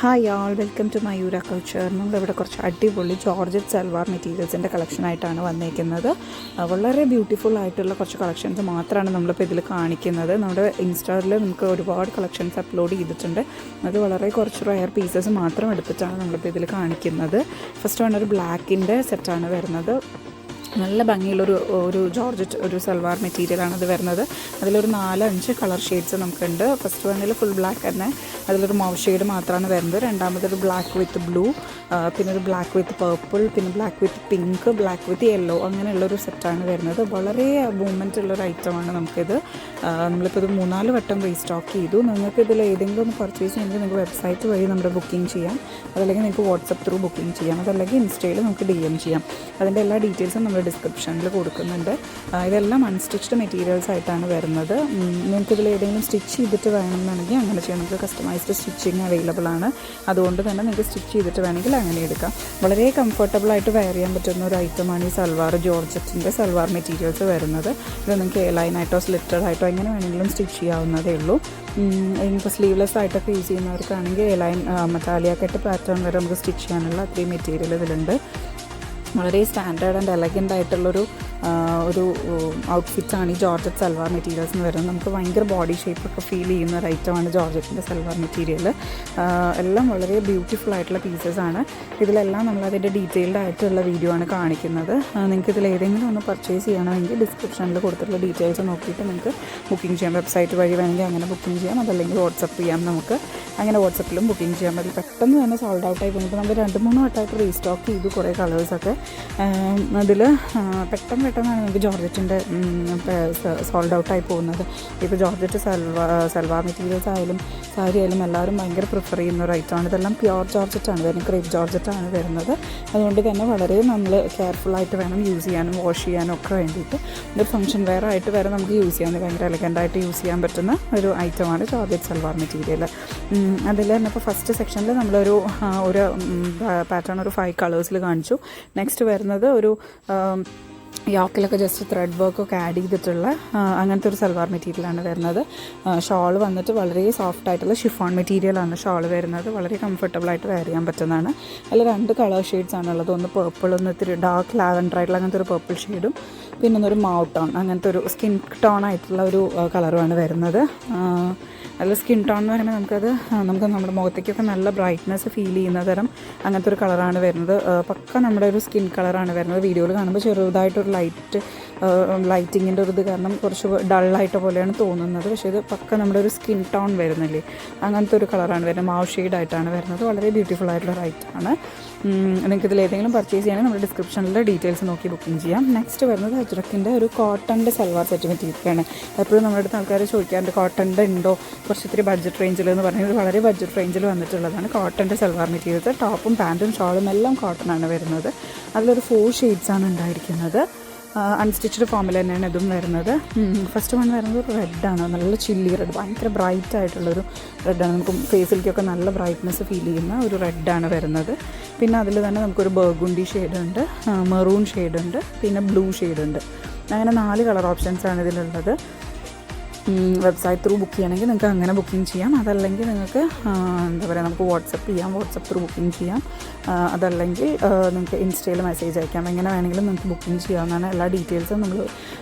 Hi all, welcome to Mayura culture. നമ്മളിവിടെ കുറച്ച് അടിപൊളി ജോർജറ്റ് സൽവാർ മെറ്റീരിയൽസിൻ്റെ കളക്ഷനായിട്ടാണ് വന്നിരിക്കുന്നത്. വളരെ ബ്യൂട്ടിഫുൾ ആയിട്ടുള്ള കുറച്ച് കളക്ഷൻസ് മാത്രമാണ് നമ്മളിപ്പോൾ ഇതിൽ കാണിക്കുന്നത്. നമ്മുടെ ഇൻസ്റ്റായിൽ നമുക്ക് ഒരുപാട് കളക്ഷൻസ് അപ്ലോഡ് ചെയ്തിട്ടുണ്ട്. അത് വളരെ കുറച്ച് റയർ പീസസ് മാത്രം എടുത്തിട്ടാണ് നമ്മളിപ്പോൾ ഇതിൽ കാണിക്കുന്നത്. ഫസ്റ്റ് വൺ ഒരു ബ്ലാക്കിൻ്റെ സെറ്റാണ് വരുന്നത്. നല്ല ഭംഗിയുള്ളൊരു ജോർജറ്റ് ഒരു സൽവാർ മെറ്റീരിയലാണ് ഇത് വരുന്നത്. അതിലൊരു 4-5 കളർ ഷെയ്ഡ്സ് നമുക്കുണ്ട്. ഫസ്റ്റ് വണ്ണിൽ ഫുൾ ബ്ലാക്ക് തന്നെ, അതിലൊരു മൗ ഷെയ്ഡ് മാത്രമാണ് വരുന്നത്. രണ്ടാമതൊരു ബ്ലാക്ക് വിത്ത് ബ്ലൂ, പിന്നെ ഒരു ബ്ലാക്ക് വിത്ത് പേർപ്പിൾ, പിന്നെ black with pink, black with yellow, അങ്ങനെയുള്ളൊരു സെറ്റാണ് വരുന്നത്. വളരെ മൂവ്മെൻ്റ് ഉള്ളൊരു ഐറ്റമാണ് നമുക്കിത്. നമ്മളിപ്പോൾ ഇത് 3-4 വട്ടം റീസ്റ്റോക്ക് ചെയ്തു. നിങ്ങൾക്ക് ഇതിൽ ഏതെങ്കിലും ഒന്ന് പർച്ചേസ് ചെയ്യണമെങ്കിൽ നിങ്ങൾക്ക് വെബ്സൈറ്റ് വഴി നമ്മുടെ ബുക്കിംഗ് ചെയ്യാം, അതല്ലെങ്കിൽ നിങ്ങൾക്ക് വാട്സപ്പ് ത്രൂ ബുക്കിംഗ് ചെയ്യാം, അതല്ലെങ്കിൽ ഇൻസ്റ്റയിൽ നമുക്ക് DM ചെയ്യാം. അതിൻ്റെ എല്ലാ ഡീറ്റെയിൽസും നമ്മൾ ഡിസ്ക്രിപ്ഷനിൽ കൊടുക്കുന്നുണ്ട്. ഇതെല്ലാം അൺസ്റ്റിച്ച്ഡ് മെറ്റീരിയൽസ് ആയിട്ടാണ് വരുന്നത്. നിങ്ങൾക്കിതിൽ ഏതെങ്കിലും സ്റ്റിച്ച് ചെയ്തിട്ട് വേണമെന്നുണ്ടെങ്കിൽ അങ്ങനെ ചെയ്യാം. നമുക്ക് കസ്റ്റമൈസ്ഡ് സ്റ്റിച്ചിങ് അവൈലബിൾ ആണ്. അതുകൊണ്ട് തന്നെ നിങ്ങൾക്ക് സ്റ്റിച്ച് ചെയ്തിട്ട് വേണമെങ്കിൽ അങ്ങനെ എടുക്കാം. വളരെ കംഫർട്ടബിളായിട്ട് വെയർ ചെയ്യാൻ പറ്റുന്ന ഒരു ഐറ്റമാണ് ഈ സൽവാർ ജോർജറ്റിൻ്റെ സൽവാർ മെറ്റീരിയൽസ് വരുന്നത്. ഇത് നിങ്ങൾക്ക് ലൈനായിട്ടോ സ്ലിറ്റഡ് ആയിട്ടോ എങ്ങനെ വേണമെങ്കിലും സ്റ്റിച്ച് ചെയ്യാവുന്നതേ ഉള്ളൂ. ഇപ്പോൾ സ്ലീവ്ലെസ് ആയിട്ടൊക്കെ യൂസ് ചെയ്യുന്നവർക്കാണെങ്കിൽ ലൈൻ മറ്റാലിയ കട്ട് പാറ്റേൺ വരെ നമുക്ക് സ്റ്റിച്ച് ചെയ്യാനുള്ള അത്രയും മെറ്റീരിയൽ ഇതിലുണ്ട്. വളരെ സ്റ്റാൻഡേർഡ് ആൻഡ് എലഗൻ്റ് ആയിട്ടുള്ളൊരു ഔട്ട്ഫിറ്റാണ് ഈ ജോർജറ്റ് സൽവാർ മെറ്റീരിയൽസ് എന്ന് വരുന്നത്. നമുക്ക് ഭയങ്കര ബോഡി ഷേപ്പൊക്കെ ഫീൽ ചെയ്യുന്ന ഒരു ഐറ്റമാണ് ജോർജറ്റിൻ്റെ സൽവാർ മെറ്റീരിയൽ. എല്ലാം വളരെ ബ്യൂട്ടിഫുൾ ആയിട്ടുള്ള പീസസാണ്. ഇതിലെല്ലാം നമ്മളതിൻ്റെ ഡീറ്റെയിൽഡ് ആയിട്ടുള്ള വീഡിയോ ആണ് കാണിക്കുന്നത്. നിങ്ങൾക്ക് ഇതിൽ ഏതെങ്കിലും ഒന്ന് പർച്ചേസ് ചെയ്യണമെങ്കിൽ ഡിസ്ക്രിപ്ഷനിൽ കൊടുത്തിട്ടുള്ള ഡീറ്റെയിൽസ് നോക്കിയിട്ട് നിങ്ങൾക്ക് ബുക്കിംഗ് ചെയ്യാം. വെബ്സൈറ്റ് വഴി വേണമെങ്കിൽ അങ്ങനെ ബുക്കിംഗ് ചെയ്യാം, അതല്ലെങ്കിൽ വാട്സപ്പ് ചെയ്യാം. നമുക്ക് അങ്ങനെ വാട്സപ്പിലും ബുക്കിംഗ് ചെയ്യാൻ പറ്റും. പെട്ടെന്ന് തന്നെ സോൾഡ് ഔട്ടായി പോകുമ്പോൾ നമ്മൾ 2-3 വട്ടമായിട്ട് റീസ്റ്റോക്ക് ചെയ്തു കുറേ കളേഴ്സൊക്കെ. അതിൽ പെട്ടെന്നാണ് നമുക്ക് ജോർജറ്റിൻ്റെ സോൾഡ് ഔട്ടായി പോകുന്നത്. ഇപ്പോൾ ജോർജറ്റ് സൽവാർ മെറ്റീരിയൽസ് ആയാലും സാരി ആയാലും എല്ലാവരും ഭയങ്കര പ്രിഫർ ചെയ്യുന്ന ഒരു ഐറ്റമാണ്. ഇതെല്ലാം പ്യുവർ ജോർജറ്റാണ് വരുന്നത്, ക്രേപ്പ് ജോർജറ്റാണ് വരുന്നത്. അതുകൊണ്ട് തന്നെ വളരെ നമ്മൾ കെയർഫുള്ളായിട്ട് വേണം യൂസ് ചെയ്യാനും വാഷ് ചെയ്യാനും ഒക്കെ വേണ്ടിയിട്ട്. ഇതൊരു ഫംഗ്ഷൻ വെയർ ആയിട്ട് വരെ നമുക്ക് യൂസ് ചെയ്യാൻ ഭയങ്കര എലഗൻ്റായിട്ട് യൂസ് ചെയ്യാൻ പറ്റുന്ന ഒരു ഐറ്റമാണ് ജോർജറ്റ് സൽവാർ മെറ്റീരിയൽ. അതിൽ തന്നെ ഇപ്പോൾ ഫസ്റ്റ് സെക്ഷനിൽ നമ്മളൊരു പാറ്റേൺ ഒരു 5 കളേഴ്സിൽ കാണിച്ചു. നെക്സ്റ്റ് വരുന്നത് ഒരു യോക്കിലൊക്കെ ജസ്റ്റ് ത്രെഡ് വർക്കൊക്കെ ആഡ് ചെയ്തിട്ടുള്ള അങ്ങനത്തെ ഒരു സൽവാർ മെറ്റീരിയലാണ് വരുന്നത്. ഷോൾ വന്നിട്ട് വളരെ സോഫ്റ്റ് ആയിട്ടുള്ള ഷിഫോൺ മെറ്റീരിയലാണ് ഷോൾ വരുന്നത്. വളരെ കംഫർട്ടബിളായിട്ട് വെയർ ചെയ്യാൻ പറ്റുന്നതാണ്. അതിൽ 2 കളർ ഷെയ്ഡ്സ് ആണുള്ളത്. ഒന്ന് പേർപ്പിൾ, ഒന്ന് ഇത്തിരി ഡാർക്ക് ലാവൻഡർ ആയിട്ടുള്ള അങ്ങനത്തെ ഒരു പേർപ്പിൾ ഷെയ്ഡും, പിന്നെ ഒന്നൊരു മൗ ടോൺ അങ്ങനത്തെ ഒരു സ്കിൻ ടോൺ ആയിട്ടുള്ള ഒരു കളറുമാണ് വരുന്നത്. അതിൽ സ്കിൻ ടോൺ എന്ന് പറയുമ്പോൾ നമുക്ക് നമ്മുടെ മുഖത്തേക്കൊക്കെ നല്ല ബ്രൈറ്റ്നെസ് ഫീൽ ചെയ്യുന്ന തരം അങ്ങനത്തെ ഒരു കളറാണ് വരുന്നത്. പക്ക നമ്മുടെ ഒരു സ്കിൻ കളറാണ് വരുന്നത്. വീഡിയോയിൽ കാണുമ്പോൾ ചെറുതായിട്ടൊരു ലൈറ്റിങ്ങിൻ്റെ ഒരു ഇത് കാരണം കുറച്ച് ഡള്ളായിട്ട് പോലെയാണ് തോന്നുന്നത്. പക്ഷേ ഇത് പക്ക നമ്മുടെ ഒരു സ്കിൻ ടോൺ വരുന്നില്ലേ, അങ്ങനത്തെ ഒരു കളറാണ് വരുന്നത്. മാവ് ഷെയ്ഡായിട്ടാണ് വരുന്നത്. വളരെ ബ്യൂട്ടിഫുൾ ആയിട്ടുള്ള റൈറ്റാണ്. നിങ്ങൾക്ക് ഇതിൽ ഏതെങ്കിലും പർച്ചേസ് ചെയ്യണമെങ്കിൽ നമ്മുടെ ഡിസ്ക്രിപ്ഷനിൽ ഡീറ്റെയിൽസ് നോക്കി ബുക്കിംഗ് ചെയ്യാം. നെക്സ്റ്റ് വരുന്നത് അജ്രക്കിൻ്റെ ഒരു കോട്ടൻ്റെ സൽവാർ സെറ്റ് മെറ്റീരിയലാണ്. എപ്പോഴും നമ്മുടെ അടുത്ത് ആൾക്കാർ ചോദിക്കാറുണ്ട് കോട്ടൻ്റെ ഉണ്ടോ, കുറച്ച് ഇത്തിരി ബഡ്ജറ്റ് റേഞ്ചിൽ എന്ന് പറഞ്ഞാൽ വളരെ ബഡ്ജറ്റ് റേഞ്ചിൽ വന്നിട്ടുള്ളതാണ് കോട്ടൻ്റെ സൽവാർ മെറ്റീരിയൽസ്. ടോപ്പും പാൻറ്റും ഷോളും എല്ലാം കോട്ടനാണ് വരുന്നത്. അതിലൊരു 4 ഷെയ്ഡ്സാണ് ഉണ്ടായിരിക്കുന്നത്. അൺസ്റ്റിച്ച്ഡ് ഫോമിൽ തന്നെയാണ് ഇതും വരുന്നത്. ഫസ്റ്റ് വൺ വരുന്നത് ഒരു റെഡാണ്, നല്ല ചില്ലി റെഡ്, ഭയങ്കര ബ്രൈറ്റ് ആയിട്ടുള്ളൊരു റെഡാണ്. നമുക്ക് ഫേസിലേക്കൊക്കെ നല്ല ബ്രൈറ്റ്നെസ് ഫീൽ ചെയ്യുന്ന ഒരു റെഡാണ് വരുന്നത്. പിന്നെ അതിൽ തന്നെ നമുക്കൊരു ബർഗുണ്ടി ഷെയ്ഡുണ്ട്, മെറൂൺ ഷെയ്ഡുണ്ട്, പിന്നെ ബ്ലൂ ഷെയ്ഡുണ്ട്. അങ്ങനെ 4 കളർ ഓപ്ഷൻസാണ് ഇതിലുള്ളത്. വെബ്സൈറ്റ് ത്രൂ ബുക്ക് ചെയ്യണമെങ്കിൽ നിങ്ങൾക്ക് അങ്ങനെ ബുക്കിംഗ് ചെയ്യാം, അതല്ലെങ്കിൽ നിങ്ങൾക്ക് നമുക്ക് വാട്സപ്പ് ത്രൂ ബുക്കിംഗ് ചെയ്യാം, അതല്ലെങ്കിൽ നിങ്ങൾക്ക് ഇൻസ്റ്റയിൽ മെസ്സേജ് അയക്കാം. എങ്ങനെ വേണമെങ്കിലും നിങ്ങൾക്ക് ബുക്കിംഗ് ചെയ്യാവുന്നതാണ്. എല്ലാ ഡീറ്റെയിൽസും നമ്മൾ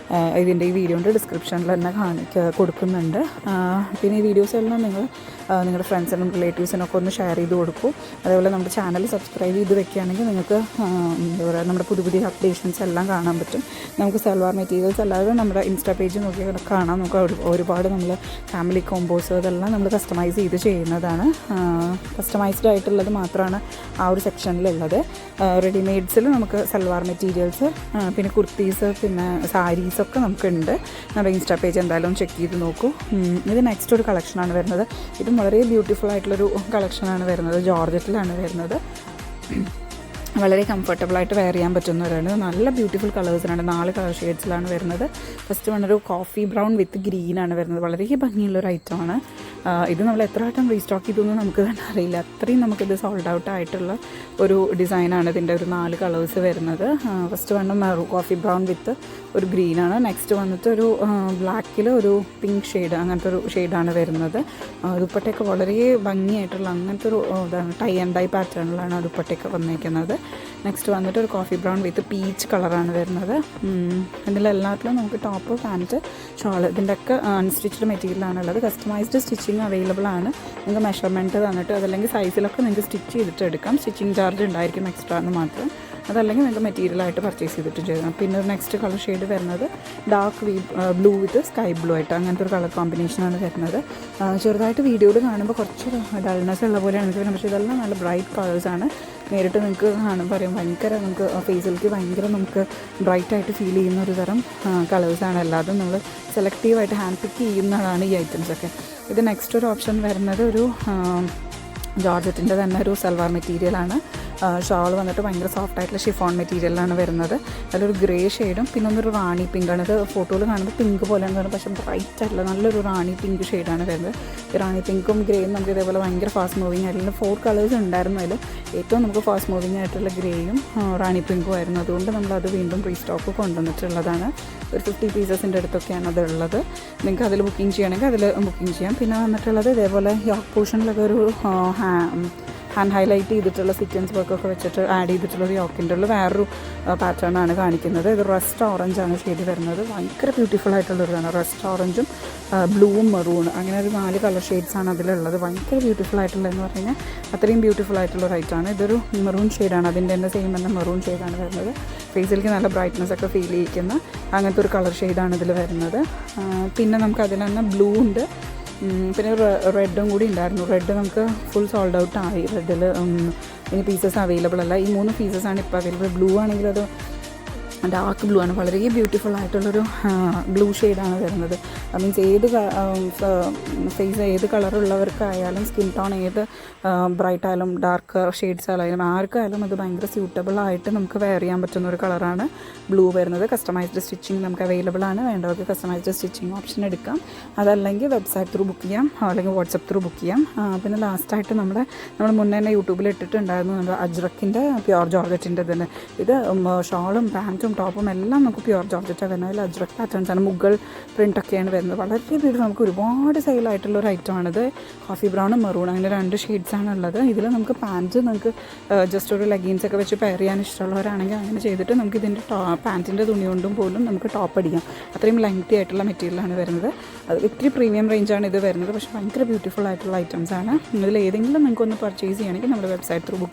ഇതിൻ്റെ ഈ വീഡിയോൻ്റെ ഡിസ്ക്രിപ്ഷനിൽ തന്നെ കൊടുക്കുന്നുണ്ട്. പിന്നെ ഈ വീഡിയോസ് എല്ലാം നിങ്ങളുടെ ഫ്രണ്ട്സിനും റിലേറ്റീവ്സിനൊക്കെ ഒന്ന് ഷെയർ ചെയ്ത് കൊടുക്കൂ. അതേപോലെ നമ്മുടെ ചാനൽ സബ്സ്ക്രൈബ് ചെയ്ത് വെക്കുകയാണെങ്കിൽ നിങ്ങൾക്ക് നമ്മുടെ പുതിയ അപ്ഡേഷൻസ് എല്ലാം കാണാൻ പറ്റും. നമുക്ക് സൽവാർ മെറ്റീരിയൽസ് അല്ലാതെ നമ്മുടെ ഇൻസ്റ്റാ പേജ് നോക്കി കാണാം. നമുക്ക് ഒരുപാട് നമ്മൾ ഫാമിലി കോമ്പോസ് ഇതെല്ലാം നമ്മൾ കസ്റ്റമൈസ് ചെയ്ത് ചെയ്യുന്നതാണ്. കസ്റ്റമൈസ്ഡ് ആയിട്ടുള്ളത് മാത്രമാണ് ആ ഒരു സെക്ഷനിലുള്ളത്. റെഡിമെയ്ഡ്സിൽ നമുക്ക് സൽവാർ മെറ്റീരിയൽസ്, പിന്നെ കുർത്തീസ്, പിന്നെ സാരീസൊക്കെ നമുക്കുണ്ട്. നമ്മുടെ ഇൻസ്റ്റാ പേജ് എന്തായാലും ചെക്ക് ചെയ്ത് നോക്കൂ. ഇത് നെക്സ്റ്റ് ഒരു കളക്ഷനാണ് വരുന്നത്. ഇതും വളരെ ബ്യൂട്ടിഫുൾ ആയിട്ടുള്ളൊരു കളക്ഷനാണ് വരുന്നത്. ജോർജറ്റിലാണ് വരുന്നത്. വളരെ കംഫർട്ടബിളായിട്ട് വെയർ ചെയ്യാൻ പറ്റുന്നവരാണ്. നല്ല ബ്യൂട്ടിഫുൾ കളേഴ്സിനാണ്, 4 കളർ ഷെയ്ഡ്സിലാണ് വരുന്നത്. ഫസ്റ്റ് വന്നൊരു കോഫി ബ്രൗൺ വിത്ത് ഗ്രീനാണ് വരുന്നത്. വളരെ ഭംഗിയുള്ളൊരു ഐറ്റമാണ്. ഇത് നമ്മൾ എത്ര വട്ടം റീസ്റ്റോക്ക് ചെയ്തൊന്നും നമുക്ക് തന്നെ അറിയില്ല, അത്രയും നമുക്കിത് സോൾഡ് ഔട്ട് ആയിട്ടുള്ള ഒരു ഡിസൈനാണ്. ഇതിൻ്റെ ഒരു 4 കളേഴ്സ് വരുന്നത്. ഫസ്റ്റ് വന്ന് കോഫി ബ്രൗൺ വിത്ത് ഒരു ഗ്രീനാണ്. നെക്സ്റ്റ് വന്നിട്ട് ഒരു ബ്ലാക്കിൽ ഒരു പിങ്ക് ഷെയ്ഡ്, അങ്ങനത്തെ ഒരു ഷെയ്ഡാണ് വരുന്നത്. ദുപ്പട്ടയൊക്കെ വളരെ ഭംഗിയായിട്ടുള്ള അങ്ങനത്തെ ഒരു ഇതാണ്, ടൈ ആൻഡ് ഡൈ പാറ്റേണിലാണ് ദുപ്പട്ടയൊക്കെ വന്നിരിക്കുന്നത്. നെക്സ്റ്റ് വന്നിട്ട് ഒരു കോഫി ബ്രൗൺ വിത്ത് പീച്ച് കളറാണ് വരുന്നത്. ഇതിലെല്ലാത്തിലും നമുക്ക് ടോപ്പ്, പാൻറ്റ്, ഷോൾ ഇതിൻ്റെയൊക്കെ അൺസ്റ്റിച്ച്ഡ് മെറ്റീരിയലാണുള്ളത്. കസ്റ്റമൈസ്ഡ് സ്റ്റിച്ചിങ് അവൈലബിൾ ആണ്. നിങ്ങൾക്ക് മെഷർമെൻറ്റ് തന്നിട്ട് അതല്ലെങ്കിൽ സൈസിലൊക്കെ നിങ്ങൾക്ക് സ്റ്റിച്ച് ചെയ്തിട്ട് എടുക്കാം. സ്റ്റിച്ചിങ് ചാർജ് ഉണ്ടായിരിക്കും എക്സ്ട്രാ എന്ന് മാത്രം. അതല്ലെങ്കിൽ നിങ്ങൾക്ക് മെറ്റീരിയലായിട്ട് പർച്ചേസ് ചെയ്തിട്ട് ചെയ്യണം. പിന്നെ നെക്സ്റ്റ് കളർ ഷെയ്ഡ് വരുന്നത് ഡാർക്ക് ബ്ലൂ വിത്ത് സ്കൈ ബ്ലൂ ആയിട്ട് അങ്ങനത്തെ ഒരു കളർ കോമ്പിനേഷനാണ് വരുന്നത്. ചെറുതായിട്ട് വീഡിയോയിൽ കാണുമ്പോൾ കുറച്ച് ഡൾനെസ് ഉള്ള പോലെയാണ് എനിക്ക് വരുന്നത്, പക്ഷേ ഇതെല്ലാം നല്ല ബ്രൈറ്റ് കളേഴ്സാണ്. നേരിട്ട് നിങ്ങൾക്ക് കാണുമ്പോൾ അറിയാം, ഭയങ്കര നമുക്ക് ഫേസിലേക്ക് ഭയങ്കര നമുക്ക് ബ്രൈറ്റായിട്ട് ഫീൽ ചെയ്യുന്ന ഒരു തരം കളേഴ്സാണ്. എല്ലാതും നമ്മൾ സെലക്റ്റീവായിട്ട് ഹാൻഡ് പിക്ക് ചെയ്യുന്നതാണ് ഈ ഐറ്റംസൊക്കെ. ഇത് നെക്സ്റ്റ് ഒരു ഓപ്ഷൻ വരുന്നത് ഒരു ജോർജറ്റിൻ്റെ തന്നെ ഒരു സൽവാർ മെറ്റീരിയലാണ്. ഷാൾ വന്നിട്ട് ഭയങ്കര സോഫ്റ്റ് ആയിട്ടുള്ള ഷിഫോൺ മെറ്റീരിയലാണ് വരുന്നത്. അതിലൊരു ഗ്രേ ഷെയ്ഡും പിന്നെ ഒന്നൊരു റാണി പിങ്കാണ്. ഇത് ഫോട്ടോയിൽ കാണുമ്പോൾ പിങ്ക് പോലെയാണ് വരുന്നത്, പക്ഷേ ബ്രൈറ്റ് ആയിട്ടുള്ള നല്ലൊരു റാണി പിങ്ക് ഷെയ്ഡാണ് വരുന്നത്. ഈ റാണി പിങ്കും ഗ്രേയും നമുക്ക് ഇതേപോലെ ഭയങ്കര ഫാസ്റ്റ് മൂവിങ് ആയിട്ടുള്ള 4 കളേഴ്സ് ഉണ്ടായിരുന്നു. അതിൽ ഏറ്റവും നമുക്ക് ഫാസ്റ്റ് മൂവിങ് ആയിട്ടുള്ള ഗ്രേയും റാണി പിങ്കും ആയിരുന്നു. അതുകൊണ്ട് നമ്മളത് വീണ്ടും റീസ്റ്റോക്ക് കൊണ്ടുവന്നിട്ടുള്ളതാണ്. ഒരു 50 പീസസിൻ്റെ അടുത്തൊക്കെയാണ് അതുള്ളത്. നിങ്ങൾക്ക് അതിൽ ബുക്കിംഗ് ചെയ്യണമെങ്കിൽ അതിൽ ബുക്കിംഗ് ചെയ്യാം. പിന്നെ വന്നിട്ടുള്ളത് ഇതേപോലെ യോക്ക് പോർഷനിലൊക്കെ ഒരു ഹാൻഡ് ഹൈലൈറ്റ് ചെയ്തിട്ടുള്ള സീക്വൻസ് വർക്കൊക്കെ വെച്ചിട്ട് ആഡ് ചെയ്തിട്ടുള്ളൊരു യോക്കിൻ്റെ ഉള്ള വേറൊരു പാറ്റേൺ ആണ് കാണിക്കുന്നത്. ഇത് റസ്റ്റ് ഓറഞ്ചാണ് ഷെയ്ഡ് വരുന്നത്. ഭയങ്കര ബ്യൂട്ടിഫുൾ ആയിട്ടുള്ളൊരിതാണ്. റസ്റ്റ് ഓറഞ്ചും ബ്ലൂവും മെറൂൺ അങ്ങനെ ഒരു 4 കളർ ഷെയ്ഡ്സാണ് അതിലുള്ളത്. ഭയങ്കര ബ്യൂട്ടിഫുൾ ആയിട്ടുള്ളതെന്ന് പറഞ്ഞു കഴിഞ്ഞാൽ അത്രയും ബ്യൂട്ടിഫുൾ ആയിട്ടുള്ള ഒരു ഐറ്റമാണ്. ഇതൊരു മെറൂൺ ഷെയ്ഡാണ്, അതിൻ്റെ തന്നെ സെയിം തന്നെ മെറൂൺ ഷെയ്ഡാണ് വരുന്നത്. ഫേസിലേക്ക് നല്ല ബ്രൈറ്റ്നസ് ഒക്കെ ഫീൽ ചെയ്യിക്കുന്ന അങ്ങനത്തെ ഒരു കളർ ഷെയ്ഡാണ് ഇതിൽ വരുന്നത്. പിന്നെ നമുക്ക് അതിൽ തന്നെ ബ്ലൂ ഉണ്ട്, പിന്നെ റെഡും കൂടി ഉണ്ടായിരുന്നു. റെഡ് നമുക്ക് ഫുൾ സോൾഡ് ഔട്ട് ആയി. റെഡിൽ ഇനി പീസസ് അവൈലബിൾ അല്ല. ഈ 3 പീസസാണ് ഇപ്പോൾ അവൈലബിൾ. ബ്ലൂ ആണെങ്കിൽ അത് ഡാർക്ക് ബ്ലൂ ആണ്, വളരെ ബ്യൂട്ടിഫുൾ ആയിട്ടുള്ളൊരു ബ്ലൂ ഷെയ്ഡാണ് വരുന്നത്. മീൻസ് ഏത് ഫേസ് ഏത് കളറുള്ളവർക്കായാലും സ്കിൻ ടോൺ ഏത് ബ്രൈറ്റ് ആയാലും ഡാർക്ക് ഷെയ്ഡ്സ് ആയാലും ആർക്കായാലും അത് ഭയങ്കര സ്യൂട്ടബിളായിട്ട് നമുക്ക് വെയർ ചെയ്യാൻ പറ്റുന്ന ഒരു കളറാണ് ബ്ലൂ വരുന്നത്. കസ്റ്റമൈസ്ഡ് സ്റ്റിച്ചിങ് നമുക്ക് അവൈലബിൾ ആണ്. വേണ്ടവർക്ക് കസ്റ്റമൈസ്ഡ് സ്റ്റിച്ചിങ് ഓപ്ഷൻ എടുക്കാം. അതല്ലെങ്കിൽ വെബ്സൈറ്റ് ത്രൂ ബുക്ക് ചെയ്യാം, അല്ലെങ്കിൽ വാട്സപ്പ് ത്രൂ ബുക്ക് ചെയ്യാം. പിന്നെ ലാസ്റ്റായിട്ട് നമ്മൾ മുന്നേ തന്നെ യൂട്യൂബിൽ ഇട്ടിട്ടുണ്ടായിരുന്നു നമ്മുടെ അജ്രക്കിൻ്റെ പ്യുവർ ജോർജറ്റിൻ്റെ തന്നെ. ഇത് ഷോളും പാൻറ്റും ടോപ്പും എല്ലാം നമുക്ക് പ്യുവർ ജോർജറ്റാണ് വരുന്നത്. അതിൽ അജ്രക് പാറ്റേൺസാണ്, മുഗൾ പ്രിൻ്റൊക്കെയാണ് വരുന്നത്. വളരെ ബ്യൂട്ടിഫുൾ, നമുക്ക് ഒരുപാട് സെയിലായിട്ടുള്ള ഒരു ഐറ്റമാണിത്. കോഫി ബ്രൗണും മെറൂൺ അങ്ങനെ 2 ഷെയ്ഡ്സാണ് ഉള്ളത്. ഇതിൽ നമുക്ക് പാൻറ്റ് നമുക്ക് ജസ്റ്റ് ഒരു ലെഗിൻസ് ഒക്കെ വെച്ച് പെയർ ചെയ്യാൻ ഇഷ്ടമുള്ളവരാണെങ്കിൽ അങ്ങനെ ചെയ്തിട്ട് നമുക്ക് ഇതിൻ്റെ പാൻറ്റിൻ്റെ തുണി കൊണ്ടും പോലും നമുക്ക് ടോപ്പ് അടിക്കാം. അത്രയും ലെങ്തി ആയിട്ടുള്ള മെറ്റീരിയലാണ് വരുന്നത്. അത് ഇത്തിരി പ്രീമിയം റേഞ്ചാണ് ഇത് വരുന്നത്, പക്ഷേ ഭയങ്കര ബ്യൂട്ടിഫുൾ ആയിട്ടുള്ള ഐറ്റംസാണ്. ഇതിൽ ഏതെങ്കിലും നിങ്ങൾക്കൊന്ന് പർച്ചേസ് ചെയ്യണമെങ്കിൽ നമ്മുടെ വെബ്സൈറ്റ് ത്രൂ ബുക്ക്